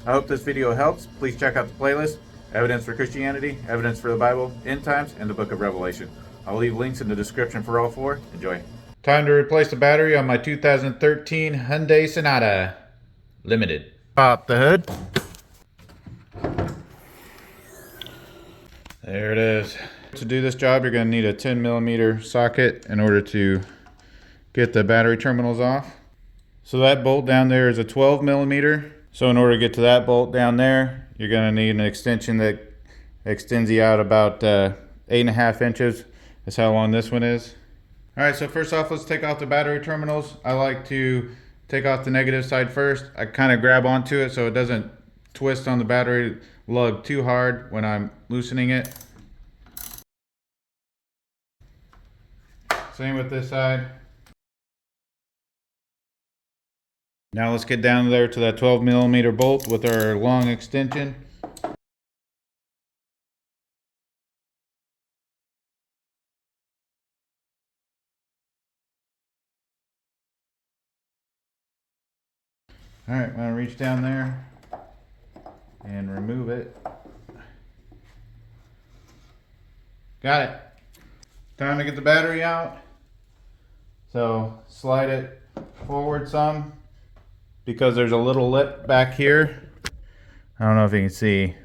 I hope this video helps. Please check out the playlist: Evidence for Christianity, Evidence for the Bible, End Times, and the Book of Revelation. I'll leave links in the description for all four. Enjoy. Time to replace the battery on my 2013 Hyundai Sonata Limited. Pop the hood. There it is. To do this job, you're going to need a 10mm socket in order to get the battery terminals off. So that bolt down there is a 12mm. So in order to get to that bolt down there, you're going to need an extension that extends you out about 8.5 inches. That's how long this one is. Alright, so first off, let's take off the battery terminals. I like to take off the negative side first. I kind of grab onto it so it doesn't twist on the battery lug too hard when I'm loosening it. Same with this side. Now let's get down there to that 12mm bolt with our long extension. Alright, I'm going to reach down there and remove it. Got it. Time to get the battery out. So slide it forward some because there's a little lip back here. I don't know if you can see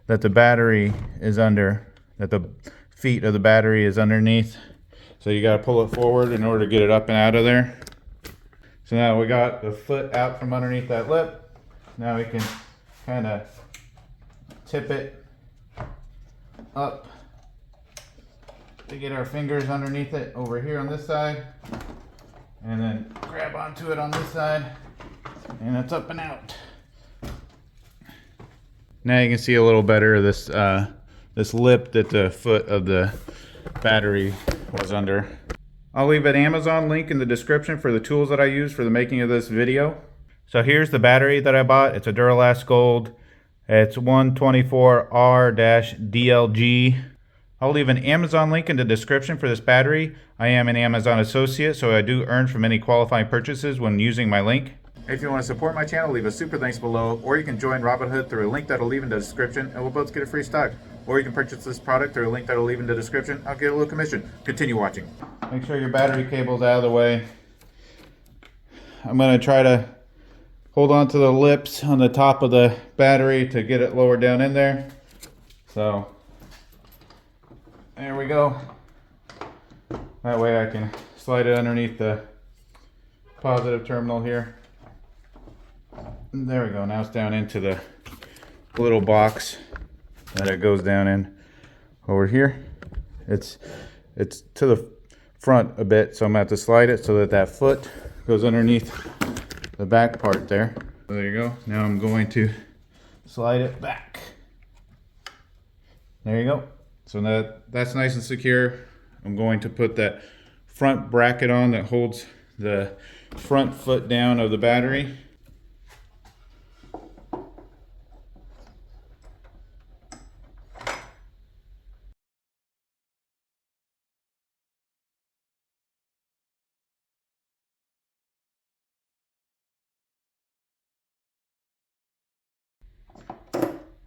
that the battery is under, that the feet of the battery is underneath. So you got to pull it forward in order to get it up and out of there. So now we got the foot out from underneath that lip. Now we can kind of tip it up to get our fingers underneath it over here on this side, and then grab onto it on this side, and it's up and out. Now you can see a little better this this lip that the foot of the battery was under. I'll leave an Amazon link in the description for the tools that I use for the making of this video. So here's the battery that I bought. It's a Duralast Gold. It's 124R-DLG. I'll leave an Amazon link in the description for this battery. I am an Amazon associate, so I do earn from any qualifying purchases when using my link. If you want to support my channel, leave a super thanks below, or you can join Robinhood through a link that I'll leave in the description, and we'll both get a free stock. Or you can purchase this product through a link that I'll leave in the description. I'll get a little commission. Continue watching. Make sure your battery cable's out of the way. I'm going to try to hold on to the lips on the top of the battery to get it lower down in there. So there we go. That way I can slide it underneath the positive terminal here. And there we go. Now it's down into the little box that it goes down in over here. It's to the front a bit, so I'm gonna have to slide it so that that foot goes underneath the back part there. So there you go. Now I'm going to slide it back. There you go. So that's nice and secure. I'm going to put that front bracket on that holds the front foot down of the battery.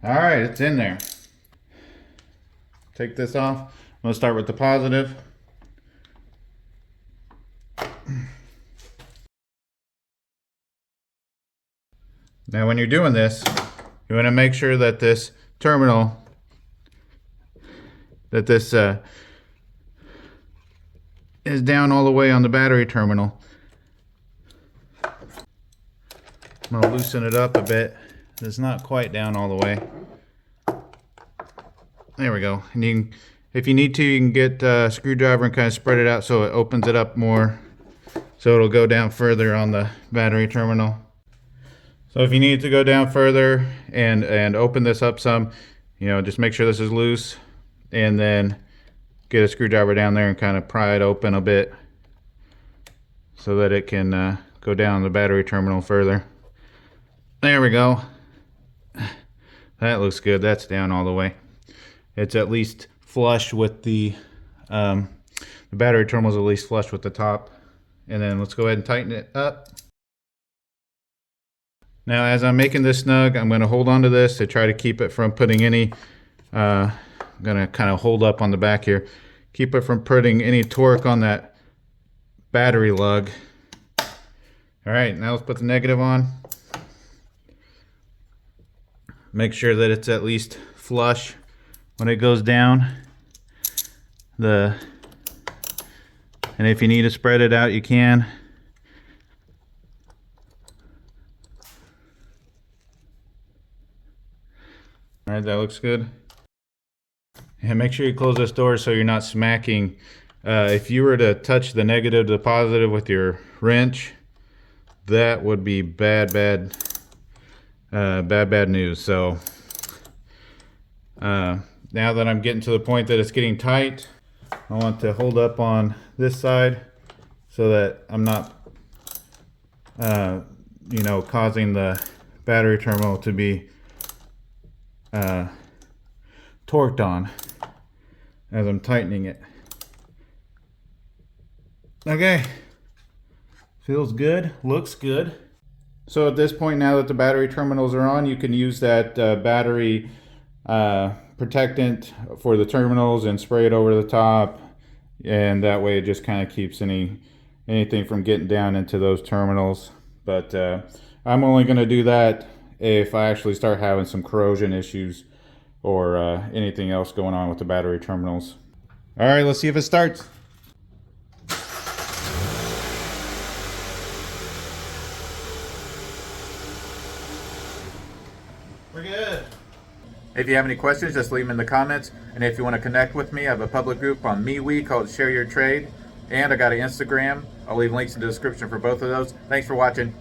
All right, it's in there. Take this off. I'm going to start with the positive. Now when you're doing this, you want to make sure that this terminal, that this is down all the way on the battery terminal. I'm going to loosen it up a bit. It's not quite down all the way. There we go. And you can, if you need to, you can get a screwdriver and kind of spread it out so it opens it up more, so it'll go down further on the battery terminal. So if you need to go down further and open this up some, you know, just make sure this is loose, and then get a screwdriver down there and kind of pry it open a bit so that it can go down the battery terminal further. There we go. That looks good. That's down all the way. It's at least flush with the battery terminal's at least flush with the top. And then let's go ahead and tighten it up. Now as I'm making this snug, I'm going to hold on to this to try to keep it from putting any, I'm going to kind of hold up on the back here, keep it from putting any torque on that battery lug. All right, now let's put the negative on. Make sure that it's at least flush when it goes down. And if you need to spread it out, you can. All right, that looks good. And make sure you close this door so you're not smacking. If you were to touch the negative to the positive with your wrench, that would be bad news. So now that I'm getting to the point that it's getting tight, I want to hold up on this side so that I'm not causing the battery terminal to be torqued on as I'm tightening it. Okay, feels good, looks good. So at this point, now that the battery terminals are on, you can use that battery protectant for the terminals and spray it over the top, and that way it just kind of keeps anything from getting down into those terminals. But I'm only going to do that if I actually start having some corrosion issues or anything else going on with the battery terminals. All right, let's see if it starts. We're good. If you have any questions, just leave them in the comments. And if you want to connect with me, I have a public group on MeWe called Share Your Trade. And I got an Instagram. I'll leave links in the description for both of those. Thanks for watching.